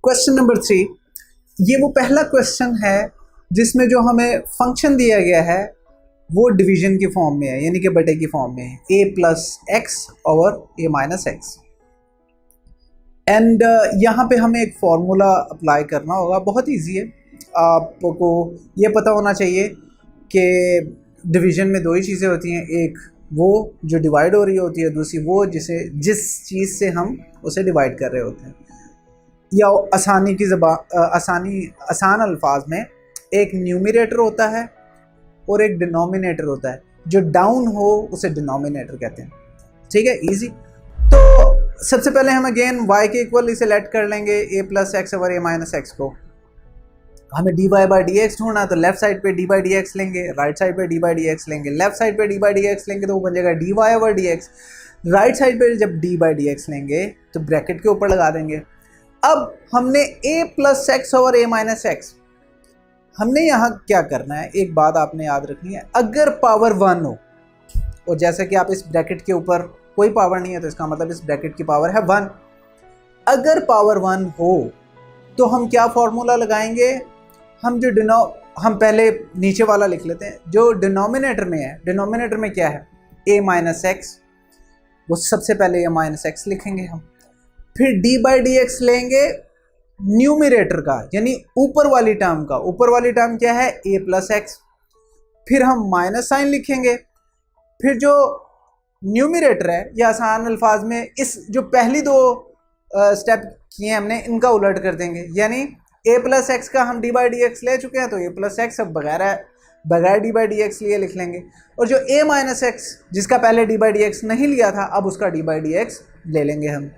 Question number 3, ये वो पहला क्वेश्चन है जिसमें जो हमें फंक्शन दिया गया है वो डिवीजन की फॉर्म में है, यानी कि बटे की फॉर्म में है, a plus x over a minus x. And यहाँ पे हमें एक फार्मूला अप्लाई करना होगा, बहुत इजी है। आपको ये पता होना चाहिए कि डिवीजन में दो ही चीज़ें होती हैं, एक वो जो डिवाइड हो रही होती है, दूसरी वो जिस चीज़ से हम उसे डिवाइड कर रहे होते हैं। या आसान अल्फाज में एक न्यूमरेटर होता है और एक डिनोमिनेटर होता है। जो डाउन हो उसे डिनोमिनेटर कहते हैं। ठीक है, इजी। तो सबसे पहले हम अगेन y के इक्वल इसे लेट कर लेंगे a plus x over a minus x को। हमें dy बाई डी एक्स ढूंढना, तो लेफ्ट साइड पे डी बाई डी एक्स लेंगे, राइट साइड पे डी बाई डी एक्स लेंगे। लेफ्ट साइड पे डी बाई डी एक्स लेंगे तो वो बन जाएगा d y over d x. Right side पे जब डी बाई डी एक्स लेंगे तो ब्रैकेट के ऊपर लगा देंगे। अब हमने a plus x over a minus x, हमने यहाँ क्या करना है, एक बात आपने याद रखनी है, अगर पावर 1 हो, और जैसे कि आप इस ब्रैकेट के ऊपर कोई पावर नहीं है तो इसका मतलब इस ब्रैकेट की पावर है 1। अगर पावर 1 हो तो हम क्या फॉर्मूला लगाएंगे, हम पहले नीचे वाला लिख लेते हैं जो डिनोमिनेटर में है। डिनोमिनेटर में क्या है, a माइनस एक्स, वो सबसे पहले a माइनस एक्स लिखेंगे हम। फिर d बाई डी एक्स लेंगे न्यूमरेटर का, यानी ऊपर वाली टर्म का। ऊपर वाली टर्म क्या है, a प्लस एक्स। फिर हम माइनस साइन लिखेंगे। फिर जो न्यूमरेटर है, या आसान अल्फाज में इस जो पहली दो स्टेप किए हमने, इनका उलट कर देंगे। यानी a प्लस एक्स का हम d बाई डी एक्स ले चुके हैं तो a प्लस एक्स अब बगैर d बाई डी एक्स लिए लिख लेंगे। और जो a माइनस एक्स जिसका पहले d बाई डी एक्स नहीं लिया था, अब उसका d बाई डी एक्स ले लेंगे हम।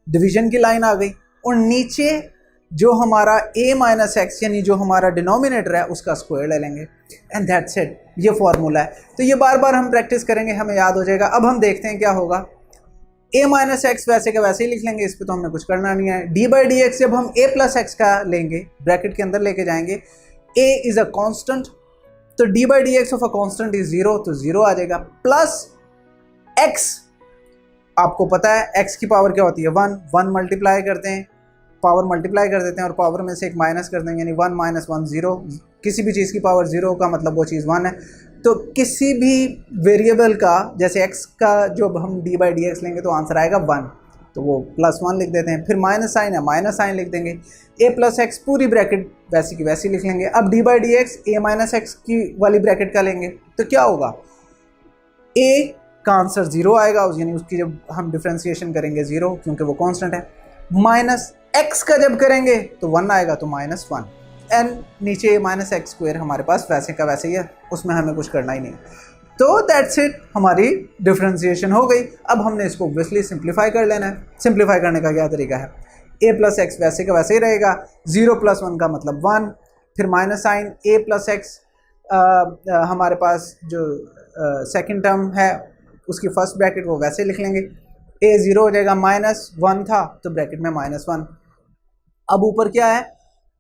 डिवीजन की लाइन आ गई, और नीचे जो हमारा a माइनस एक्स यानी जो हमारा डिनोमिनेटर है उसका स्क्वायर ले लेंगे। एंड दैट्स इट, ये फॉर्मूला है। तो ये बार बार हम प्रैक्टिस करेंगे, हमें याद हो जाएगा। अब हम देखते हैं क्या होगा। a माइनस एक्स वैसे का वैसे ही लिख लेंगे, इस पर तो हमने कुछ करना नहीं है। d बाई डी एक्स जब हम a प्लस एक्स का लेंगे, ब्रैकेट के अंदर लेके जाएंगे, a इज़ अ कॉन्स्टेंट, तो d by d x of a constant is 0, तो 0 आ जाएगा। प्लस x, आपको पता है x की पावर क्या होती है, 1 मल्टीप्लाई करते हैं, पावर मल्टीप्लाई कर देते हैं और पावर में से एक माइनस कर देंगे, यानी 1 माइनस 1 0। किसी भी चीज़ की पावर 0 का मतलब वो चीज़ 1 है। तो किसी भी वेरिएबल का, जैसे x का जब हम d बाई डी एक्स लेंगे तो आंसर आएगा 1, तो वो प्लस 1 लिख देते हैं। फिर माइनस साइन है, माइनस साइन लिख देंगे। a प्लस एक्स पूरी ब्रैकेट वैसी की वैसी लिख लेंगे। अब d by d x a minus x की वाली ब्रैकेट का लेंगे तो क्या होगा, a का आंसर 0 आएगा, यानी उसकी जब हम डिफ्रेंसिएशन करेंगे 0, क्योंकि वो कांस्टेंट है। माइनस x का जब करेंगे तो 1 आएगा, तो माइनस 1। एंड नीचे माइनस एक्स स्क्वायर हमारे पास वैसे का वैसे ही है, उसमें हमें कुछ करना ही नहीं। तो दैट्स इट, हमारी डिफ्रेंसिएशन हो गई। अब हमने इसको ऑब्वियसली सिंप्लीफाई कर लेना है। सिंप्लीफाई करने का क्या तरीका है, a प्लस एक्स वैसे का वैसे ही रहेगा, 0 प्लस 1 का मतलब 1, फिर minus sign a plus x, हमारे पास जो सेकेंड टर्म है उसकी फर्स्ट ब्रैकेट वो वैसे लिख लेंगे, a 0 हो जाएगा, माइनस 1 था तो ब्रैकेट में माइनस 1। अब ऊपर क्या है,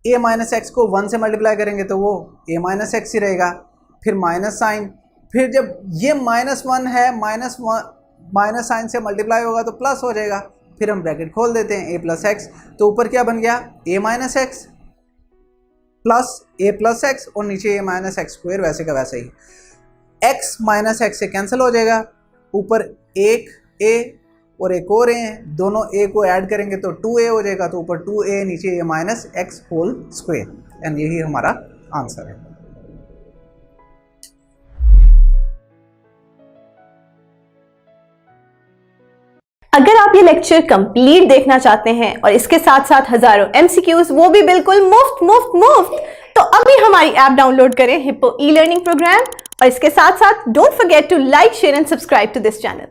a माइनस एक्स को 1 से मल्टीप्लाई करेंगे तो वो a माइनस एक्स ही रहेगा। फिर माइनस साइन, फिर जब ये माइनस 1 है, माइनस साइन से मल्टीप्लाई होगा तो प्लस हो जाएगा। फिर हम ब्रैकेट खोल देते हैं, a प्लस एक्स, तो ऊपर क्या बन गया, a minus x plus a plus x, और नीचे a माइनस एक्स स्क्वायर वैसे का वैसे ही। x माइनस एक्स से कैंसिल हो जाएगा, ऊपर एक a और एक और a हैं, दोनों a को ऐड करेंगे तो 2a हो जाएगा, तो ऊपर 2a नीचे a minus x whole square. And यही हमारा आंसर है। अगर आप ये लेक्चर कंप्लीट देखना चाहते हैं और इसके साथ साथ हजारों MCQs, वो भी बिल्कुल मुफ्त मुफ्त मुफ्त, तो अभी हमारी ऐप डाउनलोड करें, हिप्पो ई लर्निंग प्रोग्राम, और इसके साथ साथ don't forget to like, share and subscribe to this channel.